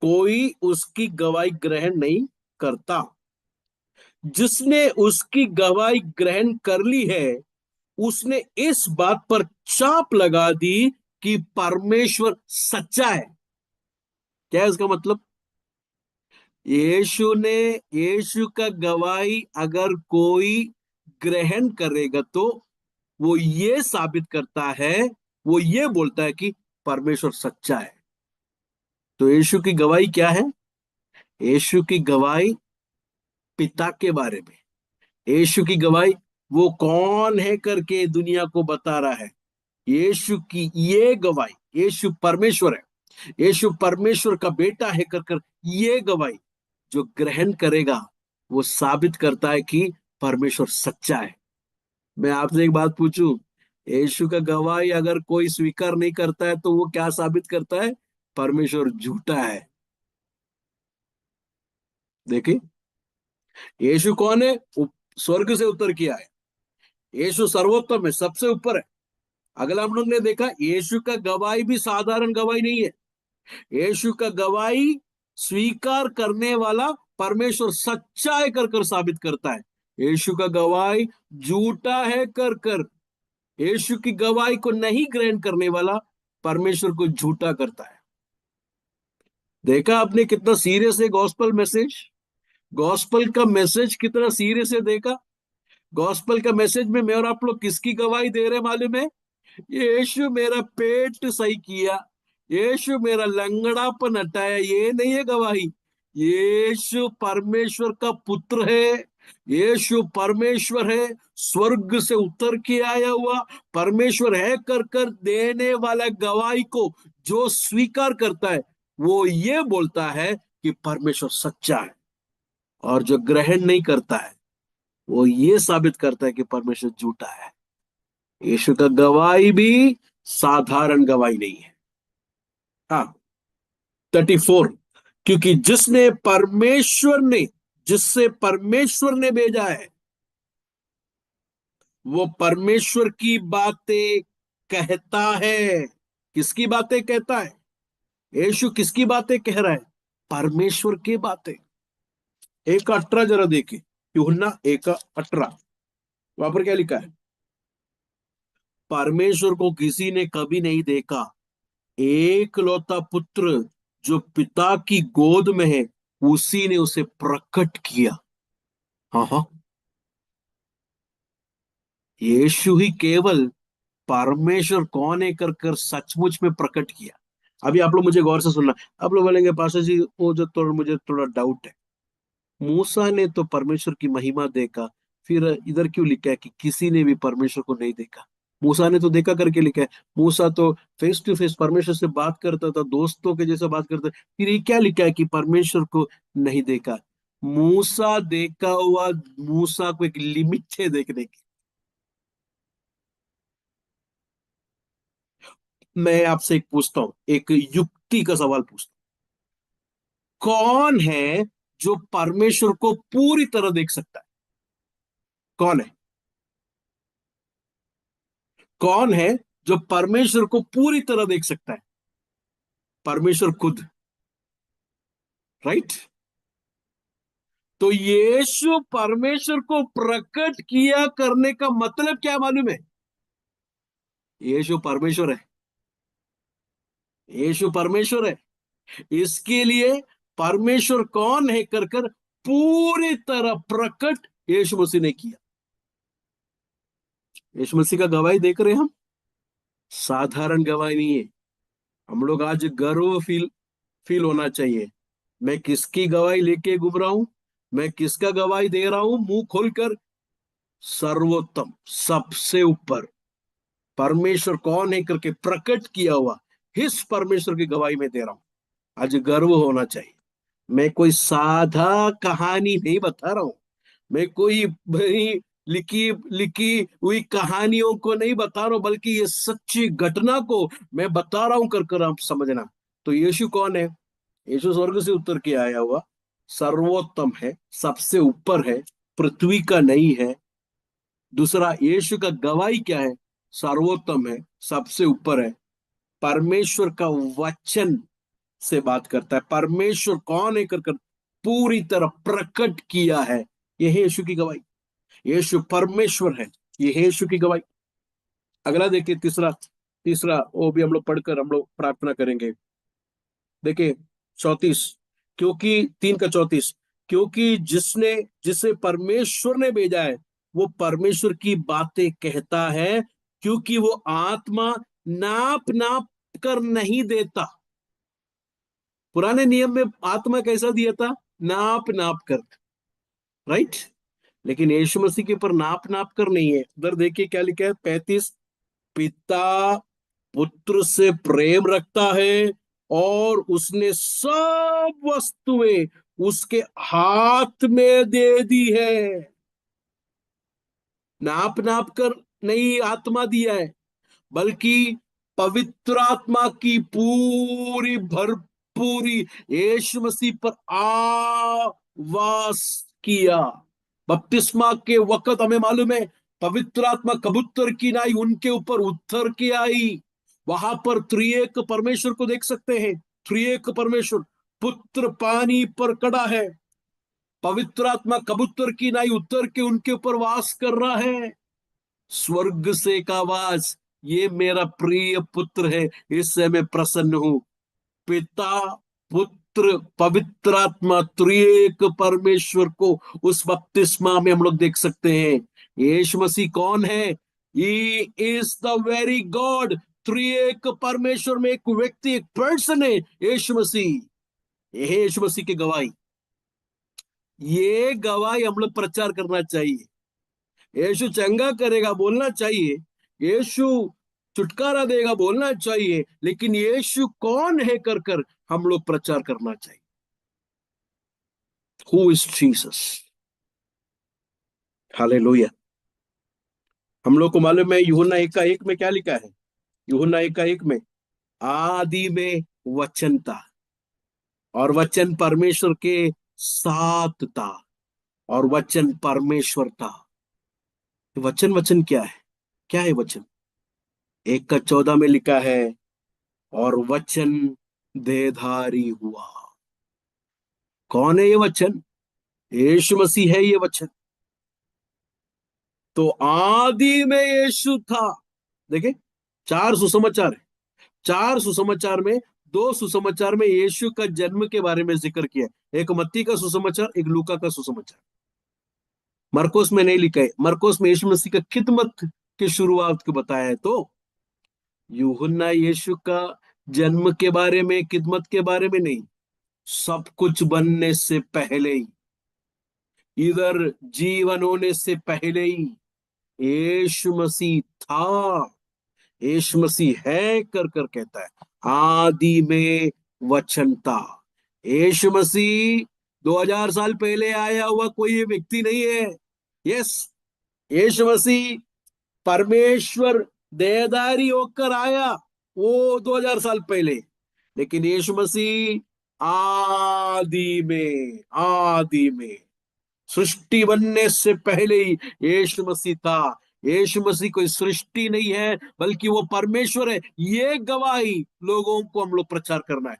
कोई उसकी गवाही ग्रहण नहीं करता। जिसने उसकी गवाही ग्रहण कर ली है, उसने इस बात पर चाप लगा दी कि परमेश्वर सच्चा है। क्या है इसका मतलब? यीशु का गवाही अगर कोई ग्रहण करेगा, तो वो ये साबित करता है, वो ये बोलता है कि परमेश्वर सच्चा है। तो यीशु की गवाही क्या है? यीशु की गवाही पिता के बारे में। यीशु की गवाही वो कौन है करके दुनिया को बता रहा है। यीशु की ये गवाही, यीशु परमेश्वर है, यीशु परमेश्वर का बेटा है कर कर ये गवाही जो ग्रहण करेगा, वो साबित करता है कि परमेश्वर सच्चा है। मैं आपसे एक बात पूछूं, यीशु का गवाही अगर कोई स्वीकार नहीं करता है, तो वो क्या साबित करता है? परमेश्वर झूठा है। देखिए, यीशु कौन है? स्वर्ग से उतर के आया। यीशु सर्वोत्तम है, सबसे ऊपर है। अगला हम लोग ने देखा, यीशु का गवाही भी साधारण गवाही नहीं है। यीशु का गवाही स्वीकार करने वाला परमेश्वर सच्चा है कर कर साबित करता है। यीशु का गवाही झूठा है कर कर, यीशु की गवाही को नहीं ग्रहण करने वाला परमेश्वर को झूठा करता है। देखा आपने कितना सीरियस है गॉस्पल मैसेज? गॉस्पल का मैसेज कितना सीरियस है, देखा? गॉस्पल का मैसेज में मैं और आप लोग किसकी गवाही दे रहे हैं मालूम है? यीशु मेरा पेट सही किया, यीशु मेरा लंगड़ापन हटाया, ये नहीं है गवाही। यीशु परमेश्वर का पुत्र है, यीशु परमेश्वर है, स्वर्ग से उतर के आया हुआ परमेश्वर है कर कर देने वाला गवाही को जो स्वीकार करता है, वो ये बोलता है कि परमेश्वर सच्चा है। और जो ग्रहण नहीं करता है, वो ये साबित करता है कि परमेश्वर झूठा है। यीशु का गवाही भी साधारण गवाही नहीं है। हाँ, 34, क्योंकि जिससे परमेश्वर ने भेजा है, वो परमेश्वर की बातें कहता है। किसकी बातें कहता है? यीशु किसकी बातें कह रहा है? परमेश्वर की बातें। 1:18 जरा देखिए, यूहन्ना 1:18, वहां पर क्या लिखा है? परमेश्वर को किसी ने कभी नहीं देखा, एक लौता पुत्र जो पिता की गोद में है, उसी ने उसे प्रकट किया। हाँ हाँ, यीशु ही केवल परमेश्वर कौन है कर कर सचमुच में प्रकट किया। अभी आप लोग मुझे गौर से सुनना। आप लोग बोलेंगे पास्टर जी, वो जो मुझे थोड़ा डाउट है, मूसा ने तो परमेश्वर की महिमा देखा, फिर इधर क्यों लिखा है कि किसी ने भी परमेश्वर को नहीं देखा? मूसा ने तो देखा करके लिखा है। मूसा तो फेस टू फेस परमेश्वर से बात करता था, दोस्तों के जैसा बात करता, फिर ये क्या लिखा है कि परमेश्वर को नहीं देखा? मूसा देखा हुआ, मूसा को एक लिमिट है देखने की। मैं आपसे एक पूछता हूं, एक युक्ति का सवाल पूछता हूं, कौन है जो परमेश्वर को पूरी तरह देख सकता है? कौन है? कौन है जो परमेश्वर को पूरी तरह देख सकता है? परमेश्वर खुद, राइट? तो यीशु परमेश्वर को प्रकट किया करने का मतलब क्या मालूम है? यीशु परमेश्वर है, यीशु परमेश्वर है। इसके लिए परमेश्वर कौन है कर कर पूरी तरह प्रकट यीशु मसीह ने किया। यीशु मसीह का गवाही देख रहे हैं हम, साधारण गवाही नहीं है। हम लोग आज गर्व फील फील होना चाहिए। मैं किसकी गवाही लेके घूम रहा हूं? मैं किसका गवाही दे रहा हूं मुंह खोलकर? सर्वोत्तम, सबसे ऊपर परमेश्वर कौन है करके प्रकट किया हुआ इस परमेश्वर की गवाही में दे रहा हूं। आज गर्व होना चाहिए। मैं कोई साधा कहानी नहीं बता रहा हूं। मैं कोई बड़ी लिखी लिखी हुई कहानियों को नहीं बता रहा हूं, बल्कि ये सच्ची घटना को मैं बता रहा हूं। कर आप समझना। तो यीशु कौन है? यीशु स्वर्ग से उतर के आया हुआ सर्वोत्तम है, सबसे ऊपर है, पृथ्वी का नहीं है। दूसरा, यीशु का गवाही क्या है? सर्वोत्तम है, सबसे ऊपर है, परमेश्वर का वचन से बात करता है। परमेश्वर कौन है कर पूरी तरह प्रकट किया है। यह है यीशु की गवाही। यीशु परमेश्वर है, यह है यीशु की गवाही। अगला देखिए, तीसरा। तीसरा वो भी हम लोग पढ़कर हम लोग प्रार्थना करेंगे। देखिए 34, क्योंकि 3 का 34, क्योंकि जिसे परमेश्वर ने भेजा है वो परमेश्वर की बातें कहता है, क्योंकि वो आत्मा नाप नाप कर नहीं देता। पुराने नियम में आत्मा कैसा दिया था? नाप नाप कर, राइट। लेकिन यीशु मसीह के ऊपर नाप नाप कर नहीं है। उधर देखिए क्या लिखा है, 35, पिता पुत्र से प्रेम रखता है और उसने सब वस्तुएं उसके हाथ में दे दी है। नाप नाप कर नहीं आत्मा दिया है, बल्कि पवित्र आत्मा की पूरी भरपूरी यीशु मसीह पर आवास किया। बपतिस्मा के वक्त हमें मालूम है, पवित्र आत्मा कबूतर की नाई उनके ऊपर उतर के आई। वहां पर त्रिएक परमेश्वर को देख सकते हैं। त्रिएक परमेश्वर, पुत्र पानी पर खड़ा है, पवित्र आत्मा कबूतर की नाई उतर के उनके ऊपर वास कर रहा है। स्वर्ग से एक आवाज, ये मेरा प्रिय पुत्र है, इससे मैं प्रसन्न हूं। पिता, पुत्र, पवित्र आत्मा, त्रिएक परमेश्वर को उस बपतिस्मा में हम लोग देख सकते हैं। यीशु मसीह कौन है? He is the very God. त्रिएक परमेश्वर में एक व्यक्ति, एक पर्सन है यीशु मसीह। यह है यीशु मसीह की गवाही। ये गवाही हम लोग प्रचार करना चाहिए। यीशु चंगा करेगा बोलना चाहिए, यीशु छुटकारा देगा बोलना चाहिए, लेकिन यीशु कौन है कर हम लोग प्रचार करना चाहिए। Who is Jesus? हालेलुया। हम लोग को मालूम है यूहन्ना 1 का 1 में क्या लिखा है? यूहन्ना 1 का 1 में, आदि में वचन था और वचन परमेश्वर के साथ था और वचन परमेश्वर था। वचन, वचन क्या है? क्या है वचन? 1 का 14 में लिखा है, और वचन देहधारी हुआ। कौन है ये वचन? यीशु मसीह है ये वचन। तो आदि में यीशु था। देखिए, 4 सुसमाचार है। 4 सुसमाचार में, 2 सुसमाचार में यीशु का जन्म के बारे में जिक्र किया है। एक मत्ती का सुसमाचार, एक लूका का सुसमाचार। मरकोस में नहीं लिखा है। मरकोस में यीशु मसीह का खिदमत की शुरुआत को बताया है। तो यूहन्ना यीशु का जन्म के बारे में, खिदमत के बारे में नहीं, सब कुछ बनने से पहले ही, इधर जीवन होने से पहले ही यीशु मसीह था। यीशु मसीह है कर कहता है, आदि में वचन था। यीशु मसीह 2000 साल पहले आया हुआ कोई व्यक्ति नहीं है। यस, यीशु मसीह परमेश्वर देहधारी होकर आया, वो 2000 साल पहले। लेकिन यीशु मसीह आदि में सृष्टि बनने से पहले ही यीशु मसीह था। यीशु मसीह कोई सृष्टि नहीं है, बल्कि वो परमेश्वर है। ये गवाही लोगों को हम लोग प्रचार करना है।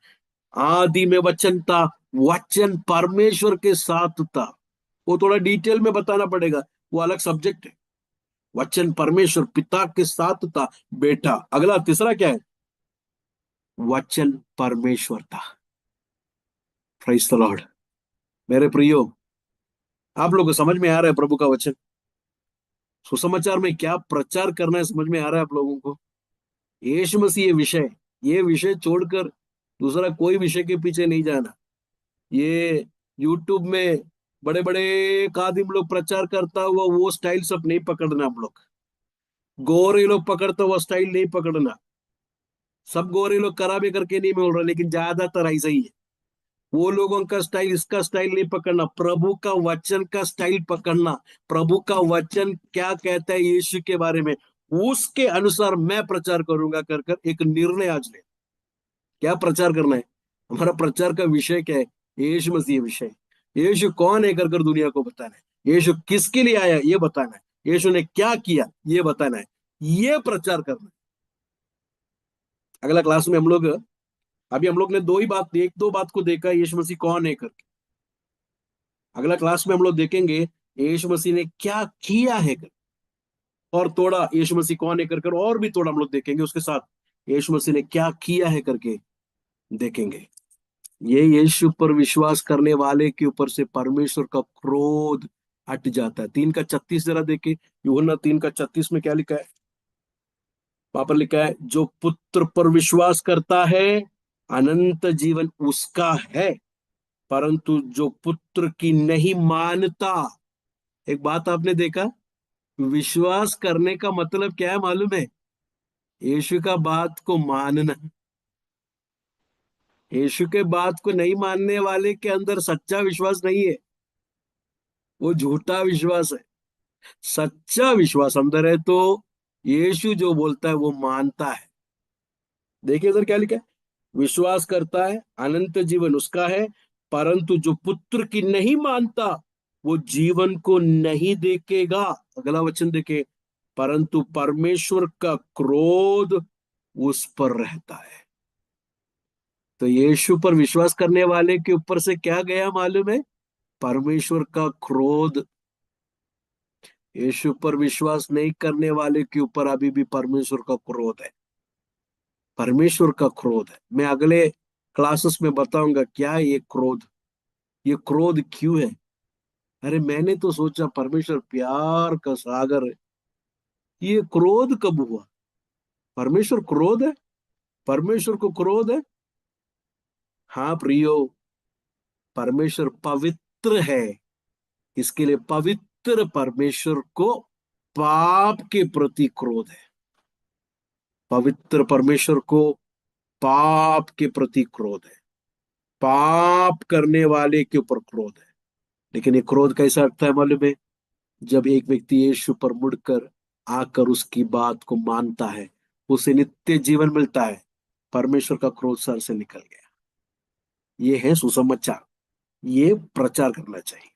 आदि में वचन था, वचन परमेश्वर के साथ था। वो थोड़ा डिटेल में बताना पड़ेगा, वो अलग सब्जेक्ट है। वचन परमेश्वर पिता के साथ था, बेटा। अगला तीसरा क्या है? वचन परमेश्वर था। Praise the Lord. मेरे प्रियो, आप लोग को समझ में आ रहा है प्रभु का वचन? सुसमाचार में क्या प्रचार करना है समझ में आ रहा है आप लोगों को? यीशु मसीह ये विषय छोड़कर दूसरा कोई विषय के पीछे नहीं जाना। ये यूट्यूब में बड़े बड़े खादिम लोग प्रचार करता हुआ वो स्टाइल सब नहीं पकड़ना हम लोग। गोरे लोग पकड़ता हुआ स्टाइल नहीं पकड़ना। सब गोरे लोग खराबे करके नहीं बोल रहा, लेकिन ज्यादातर ऐसा ही है। वो लोगों का स्टाइल इसका स्टाइल नहीं पकड़ना, प्रभु का वचन का स्टाइल पकड़ना। प्रभु का वचन क्या कहता है यीशु के बारे में, उसके अनुसार मैं प्रचार करूंगा कर कर एक निर्णय आज ले। क्या प्रचार करना है? हमारा प्रचार का विषय क्या है? यीशु मसीह विषय। यीशु कौन है कर कर दुनिया को बताना है। यीशु किसके लिए आया ये बताना है। यीशु ने क्या किया ये बताना है। ये प्रचार करना है। अगला क्लास में हम लोग, अभी हम लोग ने एक दो बात को देखा यीशु मसीह कौन है करके। अगला क्लास में हम लोग देखेंगे यीशु मसीह ने क्या किया है कर, और थोड़ा यीशु मसीह कौन है कर कर और भी थोड़ा हम लोग देखेंगे उसके साथ यीशु मसीह ने क्या किया है करके देखेंगे। ये यीशु पर विश्वास करने वाले के ऊपर से परमेश्वर का क्रोध हट जाता है। 3:36 जरा देखे, यूहन्ना 3:36 में क्या लिखा है? वहां पर लिखा है जो पुत्र पर विश्वास करता है अनंत जीवन उसका है, परंतु जो पुत्र की नहीं मानता। एक बात आपने देखा, विश्वास करने का मतलब क्या है मालूम है? यीशु का बात को मानना। यीशु के बात को नहीं मानने वाले के अंदर सच्चा विश्वास नहीं है, वो झूठा विश्वास है। सच्चा विश्वास अंदर है तो यीशु जो बोलता है वो मानता है। देखिए इधर क्या लिखा है, विश्वास करता है अनंत जीवन उसका है, परंतु जो पुत्र की नहीं मानता वो जीवन को नहीं देखेगा। अगला वचन देखे, परंतु परमेश्वर का क्रोध उस पर रहता है। तो यीशु पर विश्वास करने वाले के ऊपर से क्या गया मालूम है? परमेश्वर का क्रोध। यीशु पर विश्वास नहीं करने वाले के ऊपर अभी भी परमेश्वर का क्रोध है। परमेश्वर का क्रोध है। मैं अगले क्लासेस में बताऊंगा क्या है ये क्रोध क्यों है। अरे मैंने तो सोचा परमेश्वर प्यार का सागर है, ये क्रोध कब हुआ? परमेश्वर क्रोध है? परमेश्वर को क्रोध है? हाँ प्रियो, परमेश्वर पवित्र है, इसके लिए पवित्र परमेश्वर को पाप के प्रति क्रोध है। पवित्र परमेश्वर को पाप के प्रति क्रोध है। पाप करने वाले के ऊपर क्रोध है। लेकिन ये क्रोध कैसा लगता है मालूम है? जब एक व्यक्ति यीशु पर मुड़कर आकर उसकी बात को मानता है, उसे नित्य जीवन मिलता है। परमेश्वर का क्रोध सर से निकल गया। ये है सुसमाचार, ये प्रचार करना चाहिए।